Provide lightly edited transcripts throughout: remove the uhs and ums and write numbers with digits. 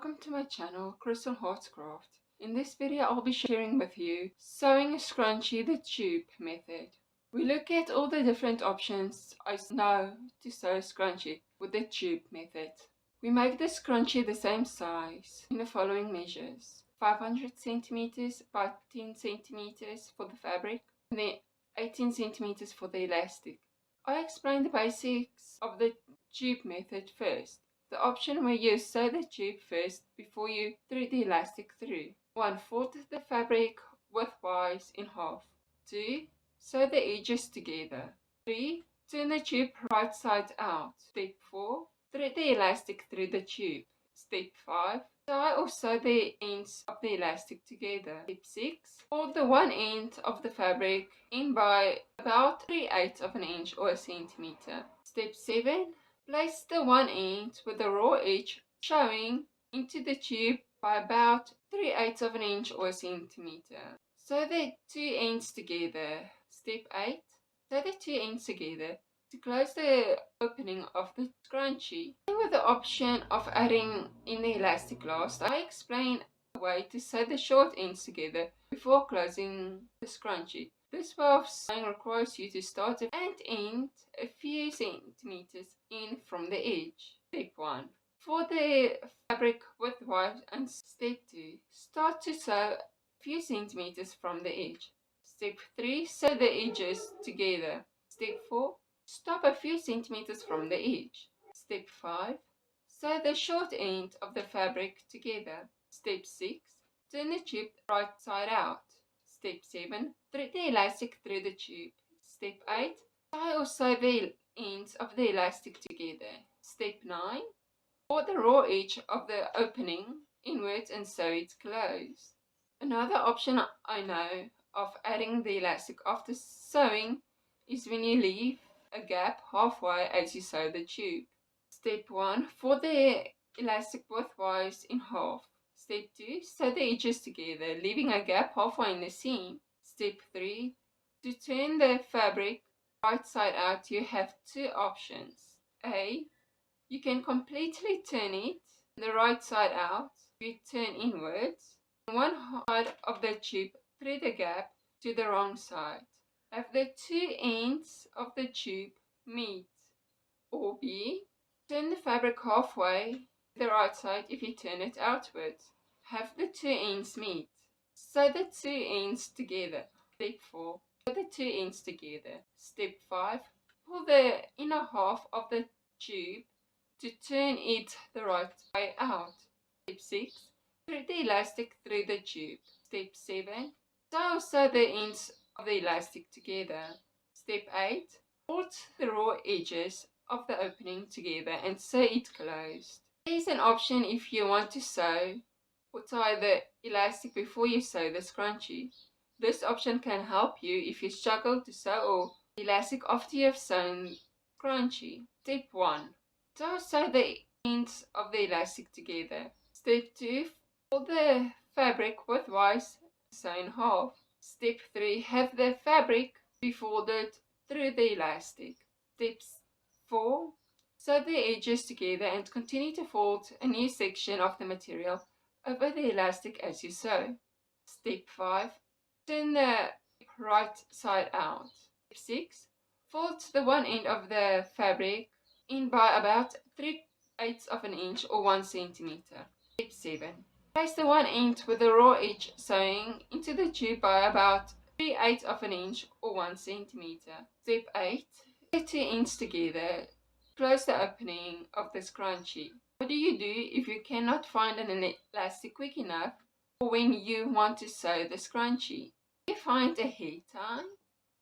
Welcome to my channel, crystalheartcrafts. In this video I'll be sharing with you sewing a scrunchie the tube method. We look at all the different options I know to sew a scrunchie with the tube method. We make the scrunchie the same size in the following measures: 500 centimeters by 10 centimeters for the fabric and then 18 centimeters for the elastic. I explain the basics of the tube method first. The option where you sew the tube first before you thread the elastic through. 1. Fold the fabric widthwise in half. 2. Sew the edges together. 3. Turn the tube right side out. Step 4. Thread the elastic through the tube. Step 5. Tie or sew the ends of the elastic together. Step 6. Fold the one end of the fabric in by about 3/8 of an inch or a centimeter. Step 7. Place the one end with the raw edge showing into the tube by about 3/8 of an inch or a centimeter. Sew the two ends together. Step 8. Sew the two ends together to close the opening of the scrunchie. With the option of adding in the elastic last, I explain a way to sew the short ends together before closing the scrunchie. This way of sewing requires you to start and end a few centimeters in from the edge. Step 1. For the fabric widthwise, and step 2. Start to sew a few centimeters from the edge. Step 3. Sew the edges together. Step 4. Stop a few centimeters from the edge. Step 5. Sew the short end of the fabric together. Step 6. Turn the tube right side out. Step 7. Thread the elastic through the tube. Step 8. Tie or sew the ends of the elastic together. Step 9. Fold the raw edge of the opening inwards and sew it closed. Another option I know of adding the elastic after sewing is when you leave a gap halfway as you sew the tube. Step 1. Fold the elastic widthwise in half. Step 2. Sew the edges together, leaving a gap halfway in the seam. Step 3. To turn the fabric right side out, you have two options. A. You can completely turn it the right side out. You turn inwards. On one side of the tube, thread the gap to the wrong side. Have the two ends of the tube meet. Or B. Turn the fabric halfway to the right side if you turn it outwards. Have the two ends meet. Sew the two ends together. Step 4. Sew the two ends together. Step 5. Pull the inner half of the tube to turn it the right way out. Step 6. Thread the elastic through the tube. Step 7. Tie or sew the ends of the elastic together. Step 8. Fold the raw edges of the opening together and sew it closed. There is an option if you want to sew or tie the elastic before you sew the scrunchie. This option can help you if you struggle to sew or elastic after you have sewn scrunchie. Step 1. Tie or sew the ends of the elastic together. Step 2. Fold the fabric widthwise, sew in half. Step 3. Have the fabric be folded through the elastic. Step 4. Sew the edges together and continue to fold a new section of the material over the elastic as you sew. Step 5. Turn the right side out. Step 6. Fold the one end of the fabric in by about 3/8 of an inch or 1 centimeter. Step 7. Place the one end with the raw edge sewing into the tube by about 3/8 of an inch or 1 centimeter. Step 8. Sew the two ends together. Close the opening of the scrunchie. What do you do if you cannot find an elastic quick enough or when you want to sew the scrunchie? Do you find a hair tie?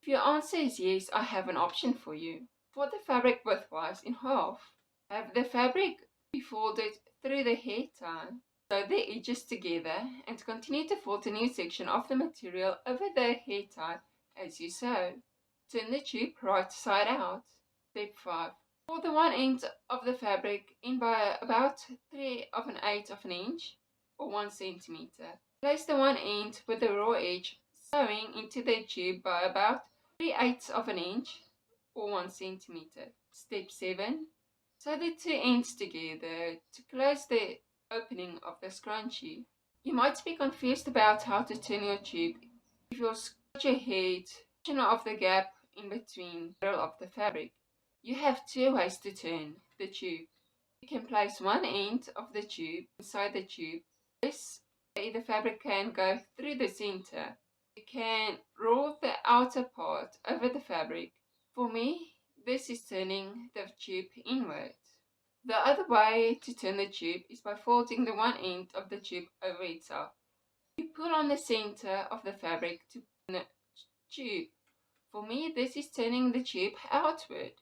If your answer is yes, I have an option for you. Fold the fabric widthwise in half. Have the fabric be folded through the hair tie. Sew the edges together and continue to fold a new section of the material over the hair tie as you sew. Turn the tube right side out. Step 5. Fold the one end of the fabric in by about 3/8 of an inch or 1 centimeter. Place the one end with the raw edge sewing into the tube by about 3/8 of an inch or 1 centimeter. Step 7. Sew the two ends together to close the opening of the scrunchie. You might be confused about how to turn your tube if you scratch your head of the gap in between the roll of the fabric. You have two ways to turn the tube. You can place one end of the tube inside the tube. This way the fabric can go through the center. You can roll the outer part over the fabric. For me, this is turning the tube inward. The other way to turn the tube is by folding the one end of the tube over itself. You pull on the center of the fabric to turn the tube. For me, this is turning the tube outward.